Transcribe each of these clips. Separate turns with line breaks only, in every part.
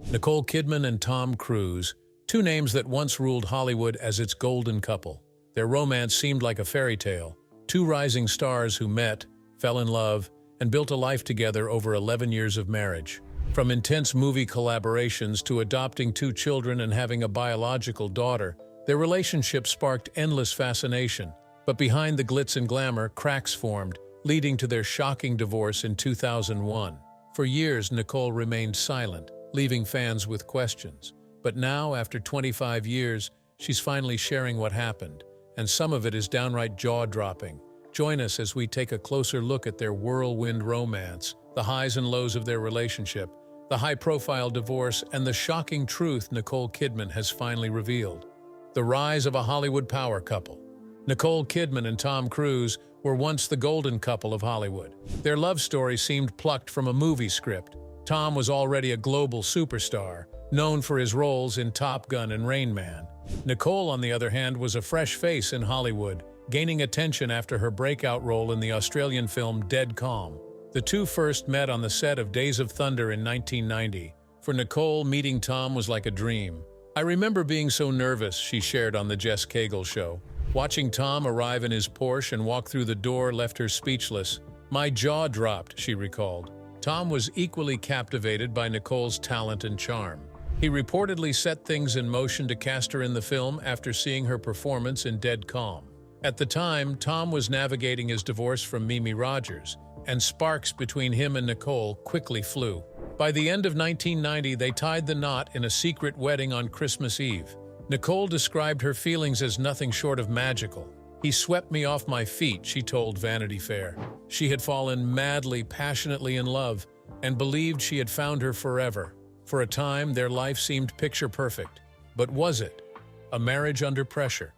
Nicole Kidman and Tom Cruise, two names that once ruled Hollywood as its golden couple. Their romance seemed like a fairy tale, two rising stars who met, fell in love, and built a life together over 11 years of marriage. From intense movie collaborations to adopting two children and having a biological daughter, their relationship sparked endless fascination. But behind the glitz and glamour, cracks formed, leading to their shocking divorce in 2001. For years, Nicole remained silent, leaving fans with questions. But now, after 25 years, she's finally sharing what happened, and some of it is downright jaw-dropping. Join us as we take a closer look at their whirlwind romance, the highs and lows of their relationship, the high-profile divorce, and the shocking truth Nicole Kidman has finally revealed. The rise of a Hollywood power couple. Nicole Kidman and Tom Cruise were once the golden couple of Hollywood. Their love story seemed plucked from a movie script. Tom was already a global superstar, known for his roles in Top Gun and Rain Man. Nicole, on the other hand, was a fresh face in Hollywood, gaining attention after her breakout role in the Australian film Dead Calm. The two first met on the set of Days of Thunder in 1990. For Nicole, meeting Tom was like a dream. "I remember being so nervous," she shared on The Jess Cagle Show. "Watching Tom arrive in his Porsche and walk through the door left her speechless. My jaw dropped," she recalled. Tom was equally captivated by Nicole's talent and charm. He reportedly set things in motion to cast her in the film after seeing her performance in Dead Calm. At the time, Tom was navigating his divorce from Mimi Rogers, and sparks between him and Nicole quickly flew. By the end of 1990, they tied the knot in a secret wedding on Christmas Eve. Nicole described her feelings as nothing short of magical. "He swept me off my feet," she told Vanity Fair. She had fallen madly, passionately in love, and believed she had found her forever. For a time, their life seemed picture perfect. But was it? A marriage under pressure.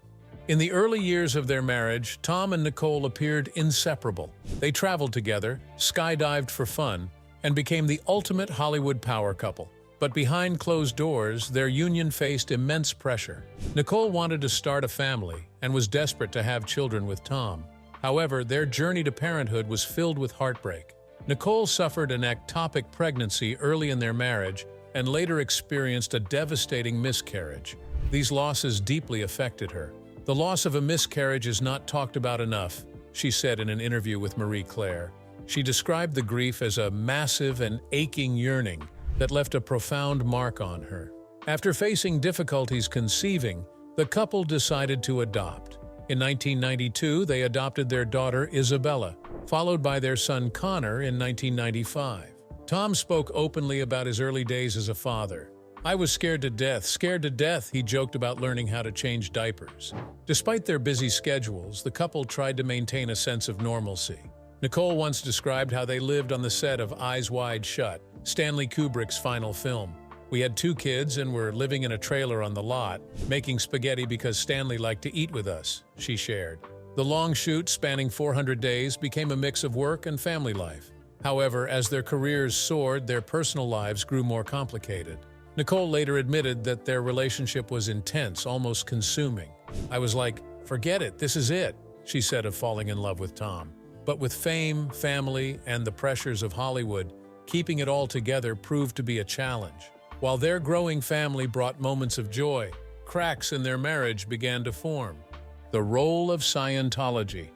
In the early years of their marriage, Tom and Nicole appeared inseparable. They traveled together, skydived for fun, and became the ultimate Hollywood power couple. But behind closed doors, their union faced immense pressure. Nicole wanted to start a family and was desperate to have children with Tom. However, their journey to parenthood was filled with heartbreak. Nicole suffered an ectopic pregnancy early in their marriage and later experienced a devastating miscarriage. These losses deeply affected her. "The loss of a miscarriage is not talked about enough," she said in an interview with Marie Claire. She described the grief as a massive and aching yearning that left a profound mark on her. After facing difficulties conceiving, the couple decided to adopt. In 1992, they adopted their daughter Isabella, followed by their son Connor in 1995. Tom spoke openly about his early days as a father. "I was scared to death," he joked about learning how to change diapers. Despite their busy schedules, the couple tried to maintain a sense of normalcy. Nicole once described how they lived on the set of Eyes Wide Shut, Stanley Kubrick's final film. "We had two kids and were living in a trailer on the lot, making spaghetti because Stanley liked to eat with us," she shared. The long shoot, spanning 400 days, became a mix of work and family life. However, as their careers soared, their personal lives grew more complicated. Nicole later admitted that their relationship was intense, almost consuming. "I was like, forget it, this is it," she said of falling in love with Tom. But with fame, family, and the pressures of Hollywood, keeping it all together proved to be a challenge. While their growing family brought moments of joy, cracks in their marriage began to form. The role of Scientology.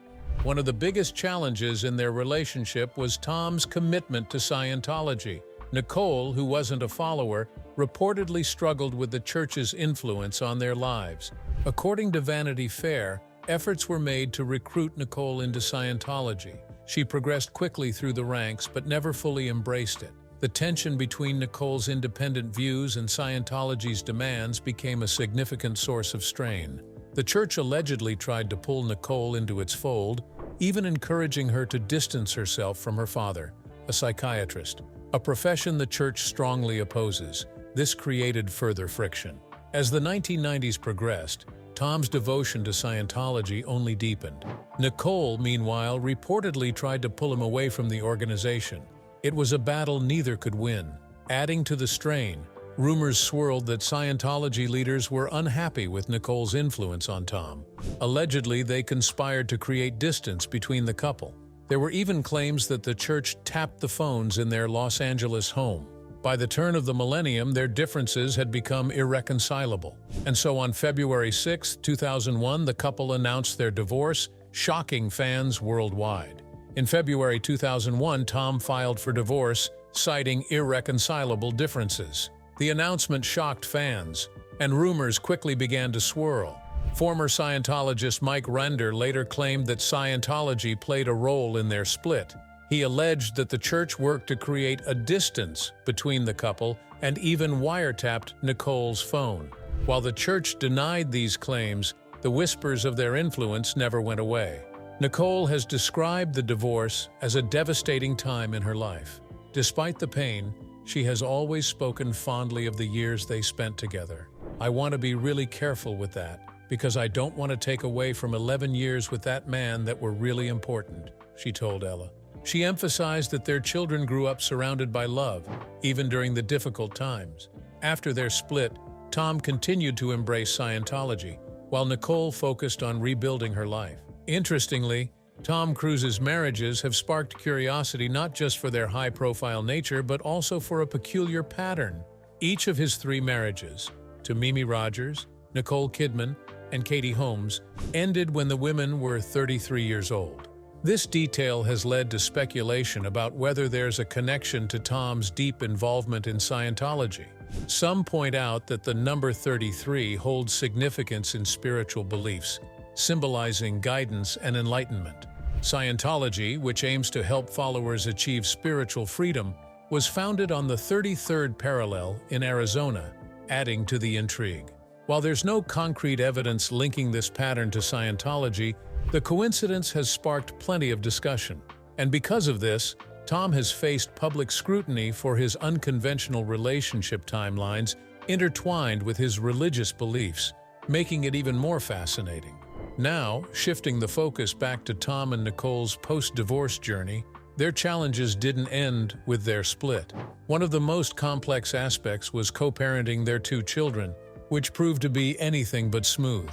One of the biggest challenges in their relationship was Tom's commitment to Scientology. Nicole, who wasn't a follower, reportedly struggled with the church's influence on their lives. According to Vanity Fair, efforts were made to recruit Nicole into Scientology. She progressed quickly through the ranks but never fully embraced it. The tension between Nicole's independent views and Scientology's demands became a significant source of strain. The church allegedly tried to pull Nicole into its fold, even encouraging her to distance herself from her father, a psychiatrist, a profession the church strongly opposes. This created further friction. As the 1990s progressed, Tom's devotion to Scientology only deepened. Nicole, meanwhile, reportedly tried to pull him away from the organization. It was a battle neither could win. Adding to the strain, rumors swirled that Scientology leaders were unhappy with Nicole's influence on Tom. Allegedly, they conspired to create distance between the couple. There were even claims that the church tapped the phones in their Los Angeles home. By the turn of the millennium, their differences had become irreconcilable. And so on February 6, 2001, the couple announced their divorce, shocking fans worldwide. In February 2001, Tom filed for divorce, citing irreconcilable differences. The announcement shocked fans, and rumors quickly began to swirl. Former Scientologist Mike Render later claimed that Scientology played a role in their split. He alleged that the church worked to create a distance between the couple and even wiretapped Nicole's phone. While the church denied these claims, the whispers of their influence never went away. Nicole has described the divorce as a devastating time in her life. Despite the pain, she has always spoken fondly of the years they spent together. "I want to be really careful with that, because I don't want to take away from 11 years with that man that were really important," she told Ella. She emphasized that their children grew up surrounded by love, even during the difficult times. After their split, Tom continued to embrace Scientology, while Nicole focused on rebuilding her life. Interestingly, Tom Cruise's marriages have sparked curiosity not just for their high-profile nature, but also for a peculiar pattern. Each of his 3 marriages, to Mimi Rogers, Nicole Kidman, and Katie Holmes, ended when the women were 33 years old. This detail has led to speculation about whether there's a connection to Tom's deep involvement in Scientology. Some point out that the number 33 holds significance in spiritual beliefs, symbolizing guidance and enlightenment. Scientology, which aims to help followers achieve spiritual freedom, was founded on the 33rd parallel in Arizona, adding to the intrigue. While there's no concrete evidence linking this pattern to Scientology, the coincidence has sparked plenty of discussion. And because of this, Tom has faced public scrutiny for his unconventional relationship timelines intertwined with his religious beliefs, making it even more fascinating. Now, shifting the focus back to Tom and Nicole's post-divorce journey, their challenges didn't end with their split. One of the most complex aspects was co-parenting their 2 children, which proved to be anything but smooth.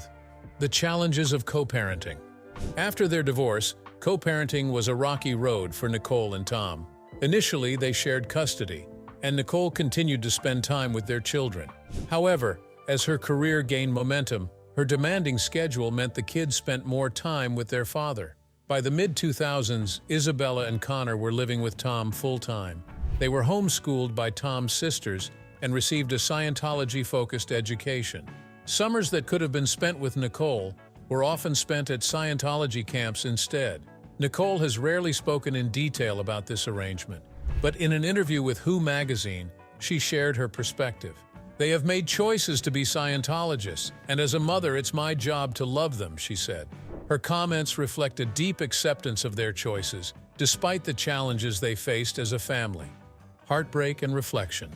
The challenges of co-parenting. After their divorce, co-parenting was a rocky road for Nicole and Tom. Initially, they shared custody, and Nicole continued to spend time with their children. However, as her career gained momentum, her demanding schedule meant the kids spent more time with their father. By the mid-2000s, Isabella and Connor were living with Tom full-time. They were homeschooled by Tom's sisters and received a Scientology-focused education. Summers that could have been spent with Nicole were often spent at Scientology camps instead. Nicole has rarely spoken in detail about this arrangement, but in an interview with Who magazine, she shared her perspective. "They have made choices to be Scientologists, and as a mother, it's my job to love them," she said. Her comments reflect a deep acceptance of their choices, despite the challenges they faced as a family. Heartbreak and reflection.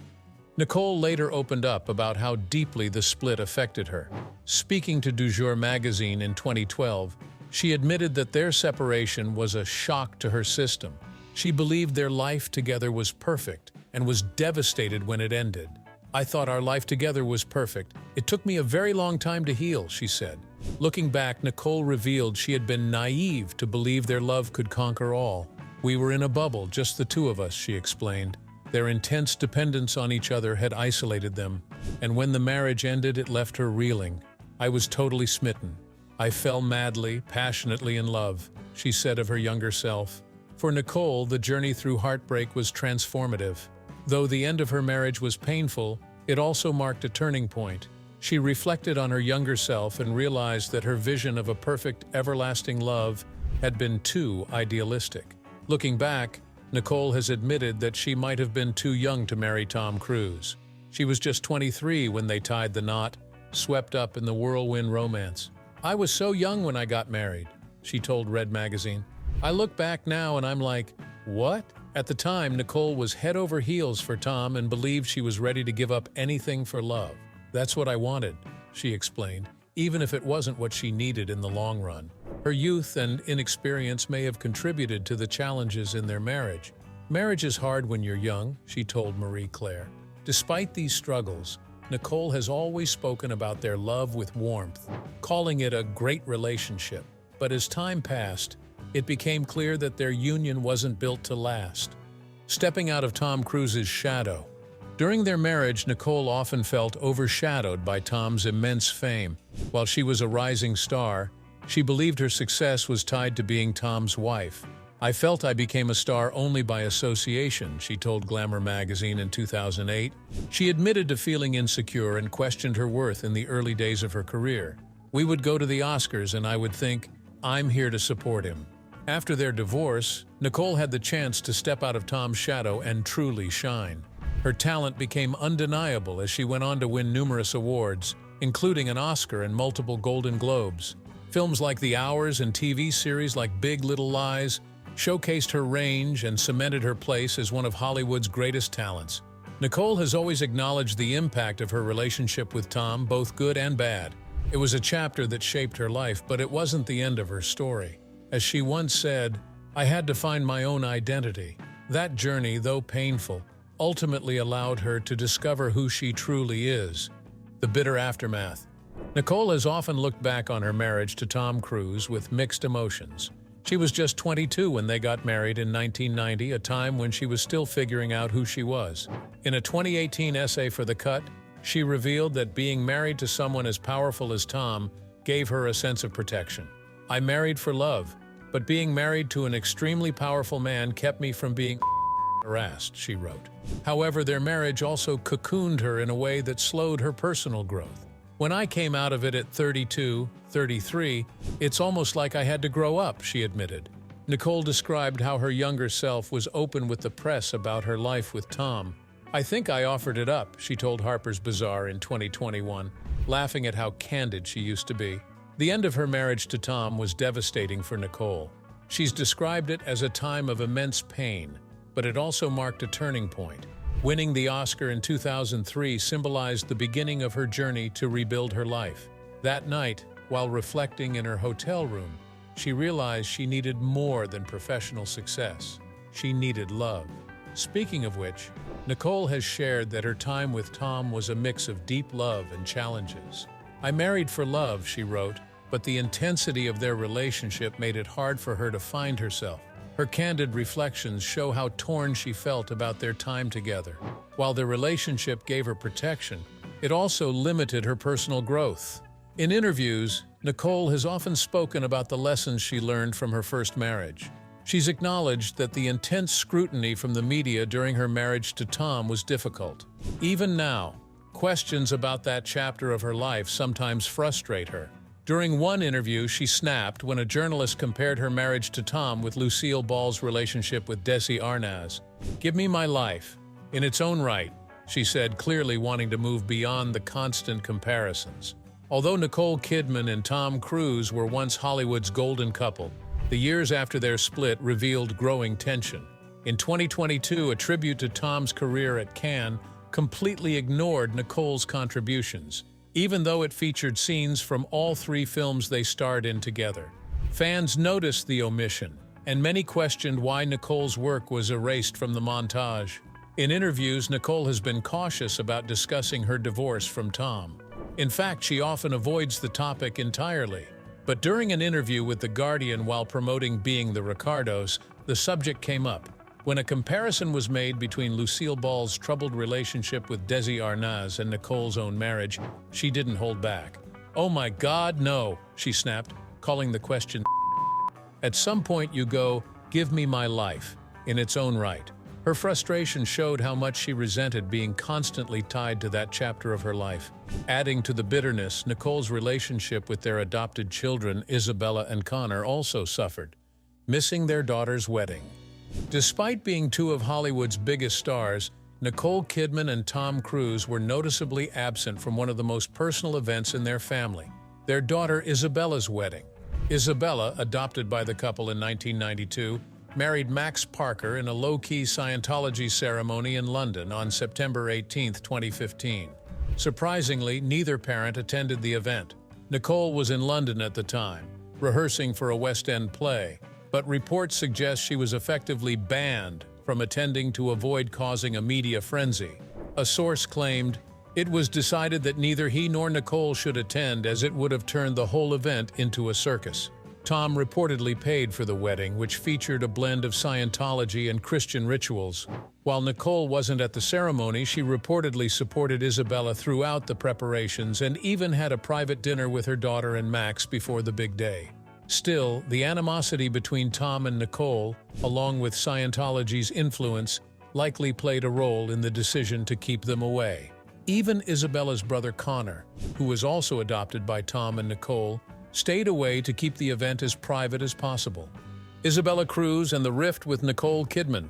Nicole later opened up about how deeply the split affected her. Speaking to Du Jour magazine in 2012, she admitted that their separation was a shock to her system. She believed their life together was perfect and was devastated when it ended. "I thought our life together was perfect. It took me a very long time to heal," she said. Looking back, Nicole revealed she had been naive to believe their love could conquer all. "We were in a bubble, just the 2 of us," she explained. Their intense dependence on each other had isolated them, and when the marriage ended, it left her reeling. "I was totally smitten. I fell madly, passionately in love," she said of her younger self. For Nicole, the journey through heartbreak was transformative. Though the end of her marriage was painful, it also marked a turning point. She reflected on her younger self and realized that her vision of a perfect, everlasting love had been too idealistic. Looking back, Nicole has admitted that she might have been too young to marry Tom Cruise. She was just 23 when they tied the knot, swept up in the whirlwind romance. "I was so young when I got married," she told Red magazine. "I look back now and I'm like, what?" At the time, Nicole was head over heels for Tom and believed she was ready to give up anything for love. "That's what I wanted," she explained, even if it wasn't what she needed in the long run. Her youth and inexperience may have contributed to the challenges in their marriage. "Marriage is hard when you're young," she told Marie Claire. Despite these struggles, Nicole has always spoken about their love with warmth, calling it a great relationship. But as time passed, it became clear that their union wasn't built to last. Stepping out of Tom Cruise's shadow, During their marriage, Nicole often felt overshadowed by Tom's immense fame. While she was a rising star, she believed her success was tied to being Tom's wife. "I felt I became a star only by association," she told Glamour magazine in 2008. She admitted to feeling insecure and questioned her worth in the early days of her career. "We would go to the Oscars and I would think, I'm here to support him." After their divorce, Nicole had the chance to step out of Tom's shadow and truly shine. Her talent became undeniable as she went on to win numerous awards, including an Oscar and multiple Golden Globes. Films like The Hours and TV series like Big Little Lies showcased her range and cemented her place as one of Hollywood's greatest talents. Nicole has always acknowledged the impact of her relationship with Tom, both good and bad. It was a chapter that shaped her life, but it wasn't the end of her story. As she once said, "I had to find my own identity." That journey, though painful, ultimately allowed her to discover who she truly is. The bitter aftermath. Nicole has often looked back on her marriage to Tom Cruise with mixed emotions. She was just 22 when they got married in 1990, a time when she was still figuring out who she was. In a 2018 essay for The Cut, she revealed that being married to someone as powerful as Tom gave her a sense of protection. "I married for love, but being married to an extremely powerful man kept me from being harassed," she wrote. However, their marriage also cocooned her in a way that slowed her personal growth. "When I came out of it at 32, 33, it's almost like I had to grow up," she admitted. Nicole described how her younger self was open with the press about her life with Tom. "I think I offered it up," she told Harper's Bazaar in 2021, laughing at how candid she used to be. The end of her marriage to Tom was devastating for Nicole. She's described it as a time of immense pain, but it also marked a turning point. Winning the Oscar in 2003 symbolized the beginning of her journey to rebuild her life. That night, while reflecting in her hotel room, she realized she needed more than professional success. She needed love. Speaking of which, Nicole has shared that her time with Tom was a mix of deep love and challenges. "I married for love," she wrote, but the intensity of their relationship made it hard for her to find herself. Her candid reflections show how torn she felt about their time together. While their relationship gave her protection, it also limited her personal growth. In interviews, Nicole has often spoken about the lessons she learned from her first marriage. She's acknowledged that the intense scrutiny from the media during her marriage to Tom was difficult. Even now, questions about that chapter of her life sometimes frustrate her. During one interview, she snapped when a journalist compared her marriage to Tom with Lucille Ball's relationship with Desi Arnaz. "Give me my life in its own right," she said, clearly wanting to move beyond the constant comparisons. Although Nicole Kidman and Tom Cruise were once Hollywood's golden couple, the years after their split revealed growing tension. In 2022, a tribute to Tom's career at Cannes completely ignored Nicole's contributions, even though it featured scenes from all three films they starred in together. Fans noticed the omission, and many questioned why Nicole's work was erased from the montage. In interviews, Nicole has been cautious about discussing her divorce from Tom. In fact, she often avoids the topic entirely. But during an interview with The Guardian while promoting Being the Ricardos, the subject came up. When a comparison was made between Lucille Ball's troubled relationship with Desi Arnaz and Nicole's own marriage, she didn't hold back. "Oh my God, no," she snapped, calling the question. "At some point you go, give me my life, in its own right." Her frustration showed how much she resented being constantly tied to that chapter of her life. Adding to the bitterness, Nicole's relationship with their adopted children, Isabella and Connor, also suffered, missing their daughter's wedding. Despite being two of Hollywood's biggest stars, Nicole Kidman and Tom Cruise were noticeably absent from one of the most personal events in their family, their daughter Isabella's wedding. Isabella, adopted by the couple in 1992, married Max Parker in a low-key Scientology ceremony in London on September 18, 2015. Surprisingly, neither parent attended the event. Nicole was in London at the time, rehearsing for a West End play, but reports suggest she was effectively banned from attending to avoid causing a media frenzy. A source claimed, "It was decided that neither he nor Nicole should attend as it would have turned the whole event into a circus." Tom reportedly paid for the wedding, which featured a blend of Scientology and Christian rituals. While Nicole wasn't at the ceremony, she reportedly supported Isabella throughout the preparations and even had a private dinner with her daughter and Max before the big day. Still, the animosity between Tom and Nicole, along with Scientology's influence, likely played a role in the decision to keep them away. Even Isabella's brother Connor, who was also adopted by Tom and Nicole, stayed away to keep the event as private as possible. Isabella Cruz and the rift with Nicole Kidman.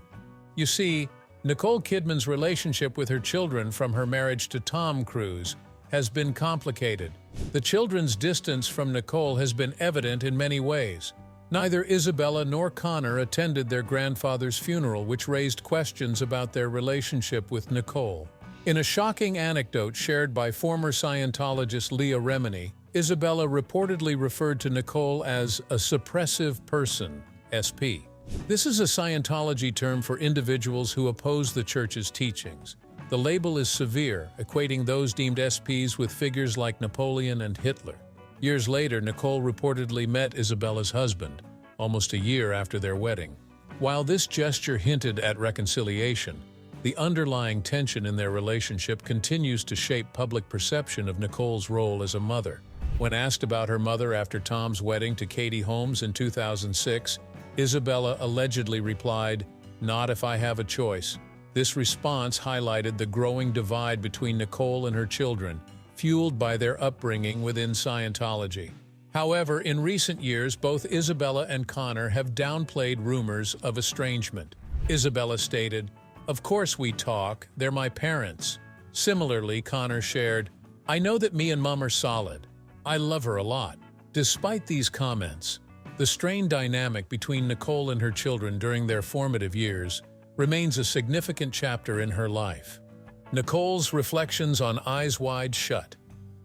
You see, Nicole Kidman's relationship with her children from her marriage to Tom Cruise has been complicated. The children's distance from Nicole has been evident in many ways. Neither Isabella nor Connor attended their grandfather's funeral, which raised questions about their relationship with Nicole. In a shocking anecdote shared by former Scientologist Leah Remini, Isabella reportedly referred to Nicole as a suppressive person, SP. This is a Scientology term for individuals who oppose the church's teachings. The label is severe, equating those deemed SPs with figures like Napoleon and Hitler. Years later, Nicole reportedly met Isabella's husband, almost a year after their wedding. While this gesture hinted at reconciliation, the underlying tension in their relationship continues to shape public perception of Nicole's role as a mother. When asked about her mother after Tom's wedding to Katie Holmes in 2006, Isabella allegedly replied, "Not if I have a choice." This response highlighted the growing divide between Nicole and her children, fueled by their upbringing within Scientology. However, in recent years, both Isabella and Connor have downplayed rumors of estrangement. Isabella stated, "Of course we talk, they're my parents." Similarly, Connor shared, "I know that me and Mom are solid. I love her a lot." Despite these comments, the strained dynamic between Nicole and her children during their formative years remains a significant chapter in her life. Nicole's reflections on Eyes Wide Shut.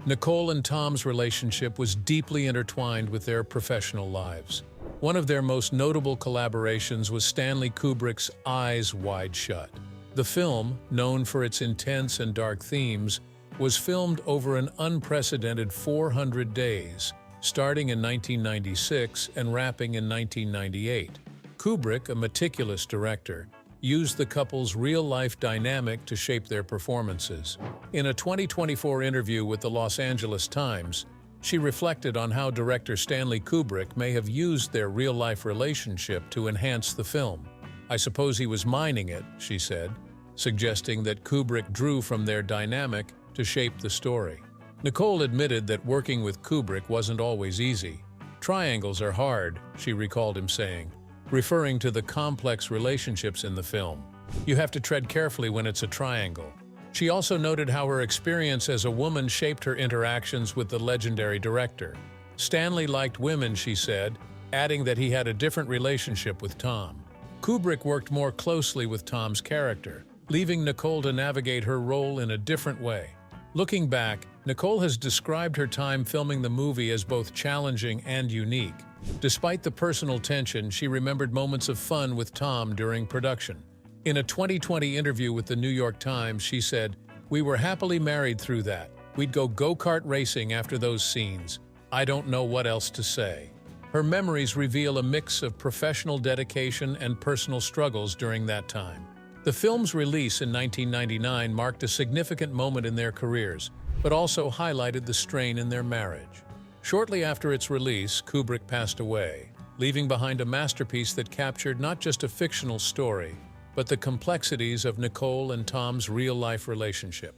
Nicole and Tom's relationship was deeply intertwined with their professional lives. One of their most notable collaborations was Stanley Kubrick's Eyes Wide Shut. The film, known for its intense and dark themes, was filmed over an unprecedented 400 days, starting in 1996 and wrapping in 1998. Kubrick, a meticulous director, used the couple's real-life dynamic to shape their performances. In a 2024 interview with the Los Angeles Times, she reflected on how director Stanley Kubrick may have used their real-life relationship to enhance the film. "I suppose he was mining it," she said, suggesting that Kubrick drew from their dynamic to shape the story. Nicole admitted that working with Kubrick wasn't always easy. "Triangles are hard," she recalled him saying, referring to the complex relationships in the film. "You have to tread carefully when it's a triangle." She also noted how her experience as a woman shaped her interactions with the legendary director. Stanley liked women, she said, adding that he had a different relationship with Tom. Kubrick worked more closely with Tom's character, leaving Nicole to navigate her role in a different way. Looking back, Nicole has described her time filming the movie as both challenging and unique. Despite the personal tension, she remembered moments of fun with Tom during production. In a 2020 interview with the New York Times, she said, "We were happily married through that. We'd go go-kart racing after those scenes. I don't know what else to say." Her memories reveal a mix of professional dedication and personal struggles during that time. The film's release in 1999 marked a significant moment in their careers, but also highlighted the strain in their marriage. Shortly after its release, Kubrick passed away, leaving behind a masterpiece that captured not just a fictional story, but the complexities of Nicole and Tom's real-life relationship.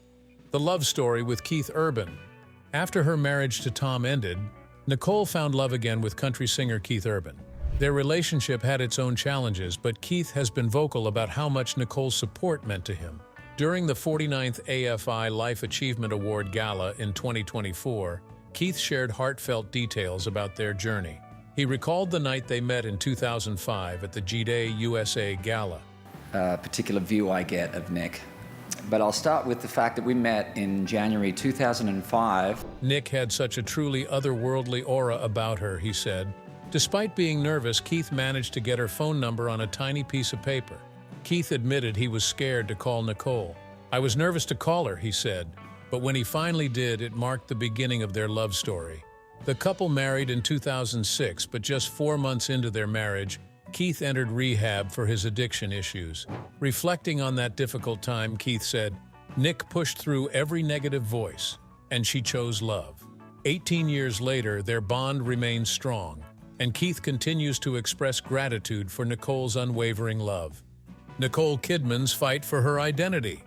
The love story with Keith Urban. After her marriage to Tom ended, Nicole found love again with country singer Keith Urban. Their relationship had its own challenges, but Keith has been vocal about how much Nicole's support meant to him. During the 49th AFI Life Achievement Award Gala in 2024, Keith shared heartfelt details about their journey. He recalled the night they met in 2005 at the G-Day USA Gala.
Particular view I get of Nick. But I'll start with the fact that we met in January 2005.
Nick had such a truly otherworldly aura about her, he said. Despite being nervous, Keith managed to get her phone number on a tiny piece of paper. Keith admitted he was scared to call Nicole. "I was nervous to call her," he said, but when he finally did, it marked the beginning of their love story. The couple married in 2006, but just 4 months into their marriage, Keith entered rehab for his addiction issues. Reflecting on that difficult time, Keith said, "Nick pushed through every negative voice, and she chose love." 18 years later, their bond remains strong, and Keith continues to express gratitude for Nicole's unwavering love. Nicole Kidman's fight for her identity.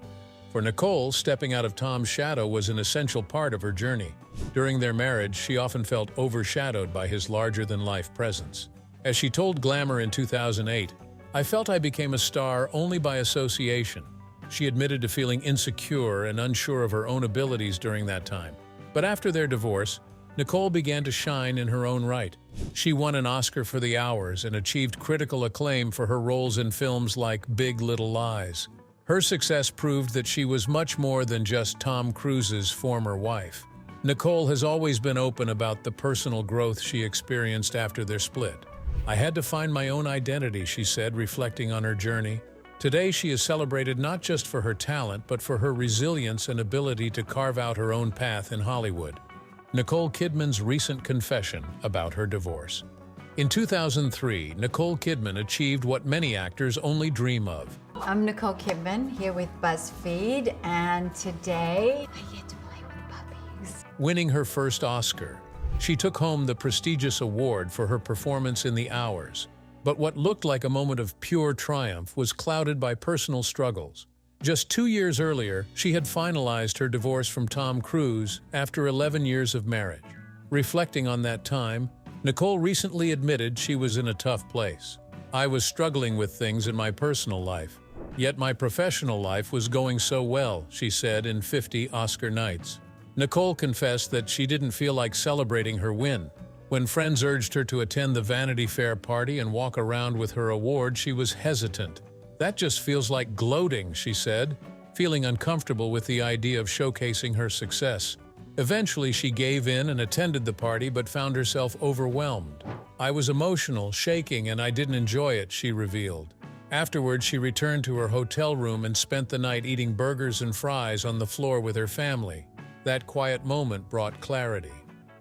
For Nicole, stepping out of Tom's shadow was an essential part of her journey. During their marriage, she often felt overshadowed by his larger-than-life presence. As she told Glamour in 2008, "I felt I became a star only by association." She admitted to feeling insecure and unsure of her own abilities during that time. But after their divorce, Nicole began to shine in her own right. She won an Oscar for The Hours and achieved critical acclaim for her roles in films like Big Little Lies. Her success proved that she was much more than just Tom Cruise's former wife. Nicole has always been open about the personal growth she experienced after their split. "I had to find my own identity," she said, reflecting on her journey. Today, she is celebrated not just for her talent, but for her resilience and ability to carve out her own path in Hollywood. Nicole Kidman's recent confession about her divorce. In 2003, Nicole Kidman achieved what many actors only dream of.
I'm Nicole Kidman, here with BuzzFeed, and today I get to play with puppies.
Winning her first Oscar. She took home the prestigious award for her performance in The Hours. But what looked like a moment of pure triumph was clouded by personal struggles. Just 2 years earlier, she had finalized her divorce from Tom Cruise after 11 years of marriage. Reflecting on that time, Nicole recently admitted she was in a tough place. "I was struggling with things in my personal life, yet my professional life was going so well," she said in 50 Oscar Nights. Nicole confessed that she didn't feel like celebrating her win. When friends urged her to attend the Vanity Fair party and walk around with her award, she was hesitant. "That just feels like gloating," she said, feeling uncomfortable with the idea of showcasing her success. Eventually, she gave in and attended the party but found herself overwhelmed. "I was emotional, shaking, and I didn't enjoy it," she revealed. Afterwards, she returned to her hotel room and spent the night eating burgers and fries on the floor with her family. That quiet moment brought clarity.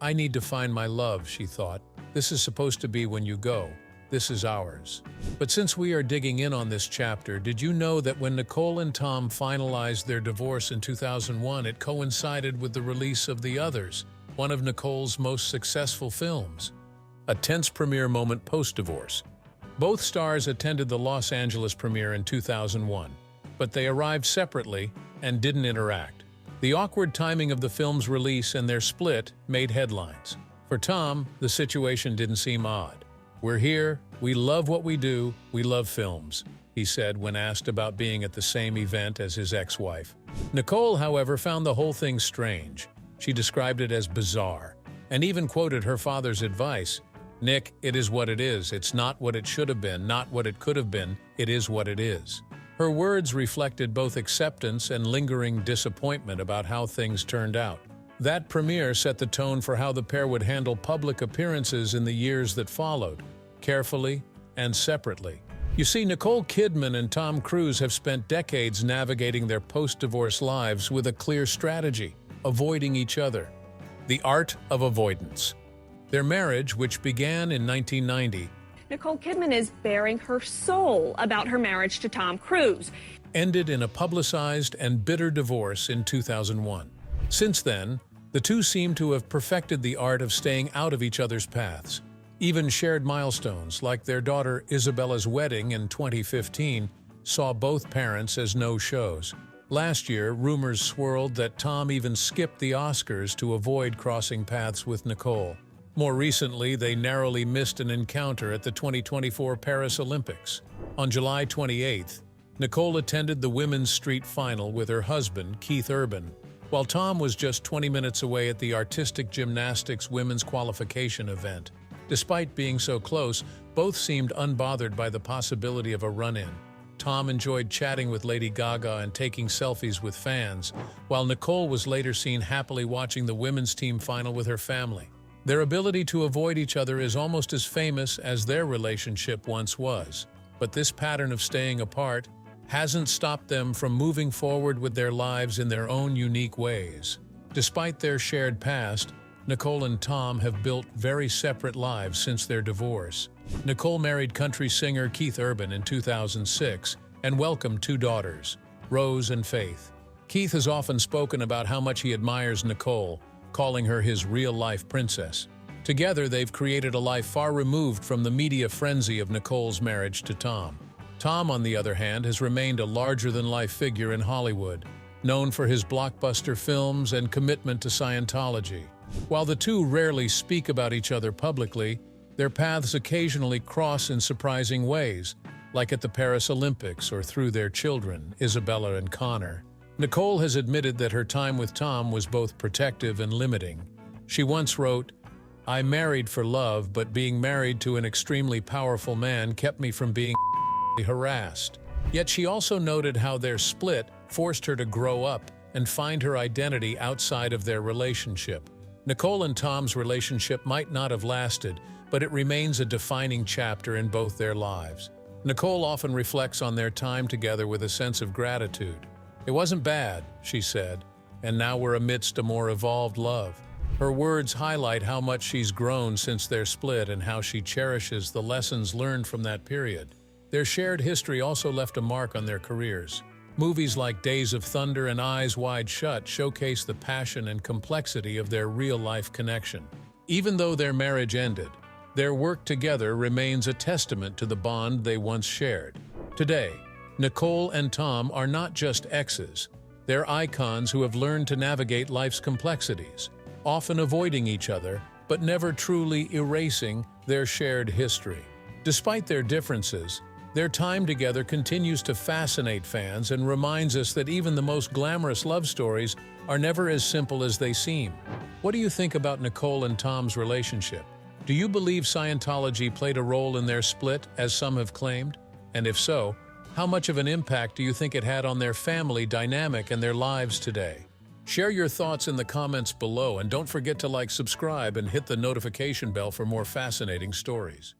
"I need to find my love," she thought. "This is supposed to be when you go. This is ours." But since we are digging in on this chapter, did you know that when Nicole and Tom finalized their divorce in 2001, it coincided with the release of The Others, one of Nicole's most successful films? A tense premiere moment post-divorce. Both stars attended the Los Angeles premiere in 2001, but they arrived separately and didn't interact. The awkward timing of the film's release and their split made headlines. For Tom, the situation didn't seem odd. "We're here, we love what we do, we love films," he said when asked about being at the same event as his ex-wife. Nicole, however, found the whole thing strange. She described it as bizarre, and even quoted her father's advice, "Nick, it is what it is. It's not what it should have been, not what it could have been. It is what it is." Her words reflected both acceptance and lingering disappointment about how things turned out. That premiere set the tone for how the pair would handle public appearances in the years that followed, carefully and separately. You see, Nicole Kidman and Tom Cruise have spent decades navigating their post-divorce lives with a clear strategy: avoiding each other. The art of avoidance. Their marriage, which began in 1990,
Nicole Kidman is bearing her soul about her marriage to Tom Cruise,
ended in a publicized and bitter divorce in 2001. Since then, the two seem to have perfected the art of staying out of each other's paths. Even shared milestones, like their daughter Isabella's wedding in 2015, saw both parents as no-shows. Last year, rumors swirled that Tom even skipped the Oscars to avoid crossing paths with Nicole. More recently, they narrowly missed an encounter at the 2024 Paris Olympics. On July 28th, Nicole attended the women's street final with her husband, Keith Urban, while Tom was just 20 minutes away at the artistic gymnastics women's qualification event. Despite being so close, both seemed unbothered by the possibility of a run-in. Tom enjoyed chatting with Lady Gaga and taking selfies with fans, while Nicole was later seen happily watching the women's team final with her family. Their ability to avoid each other is almost as famous as their relationship once was. But this pattern of staying apart hasn't stopped them from moving forward with their lives in their own unique ways. Despite their shared past, Nicole and Tom have built very separate lives since their divorce. Nicole married country singer Keith Urban in 2006 and welcomed 2 daughters, Rose and Faith. Keith has often spoken about how much he admires Nicole, calling her his real-life princess. Together, they've created a life far removed from the media frenzy of Nicole's marriage to Tom. Tom, on the other hand, has remained a larger-than-life figure in Hollywood, known for his blockbuster films and commitment to Scientology. While the two rarely speak about each other publicly, their paths occasionally cross in surprising ways, like at the Paris Olympics or through their children, Isabella and Connor. Nicole has admitted that her time with Tom was both protective and limiting. She once wrote, "I married for love, but being married to an extremely powerful man kept me from being harassed." Yet she also noted how their split forced her to grow up and find her identity outside of their relationship. Nicole and Tom's relationship might not have lasted, but it remains a defining chapter in both their lives. Nicole often reflects on their time together with a sense of gratitude. "It wasn't bad," she said, "and now we're amidst a more evolved love." Her words highlight how much she's grown since their split and how she cherishes the lessons learned from that period. Their shared history also left a mark on their careers. Movies like Days of Thunder and Eyes Wide Shut showcase the passion and complexity of their real-life connection. Even though their marriage ended, their work together remains a testament to the bond they once shared. Today, Nicole and Tom are not just exes. They're icons who have learned to navigate life's complexities, often avoiding each other, but never truly erasing their shared history. Despite their differences, their time together continues to fascinate fans and reminds us that even the most glamorous love stories are never as simple as they seem. What do you think about Nicole and Tom's relationship? Do you believe Scientology played a role in their split, as some have claimed? And if so, how much of an impact do you think it had on their family dynamic and their lives today? Share your thoughts in the comments below, and don't forget to subscribe and hit the notification bell for more fascinating stories.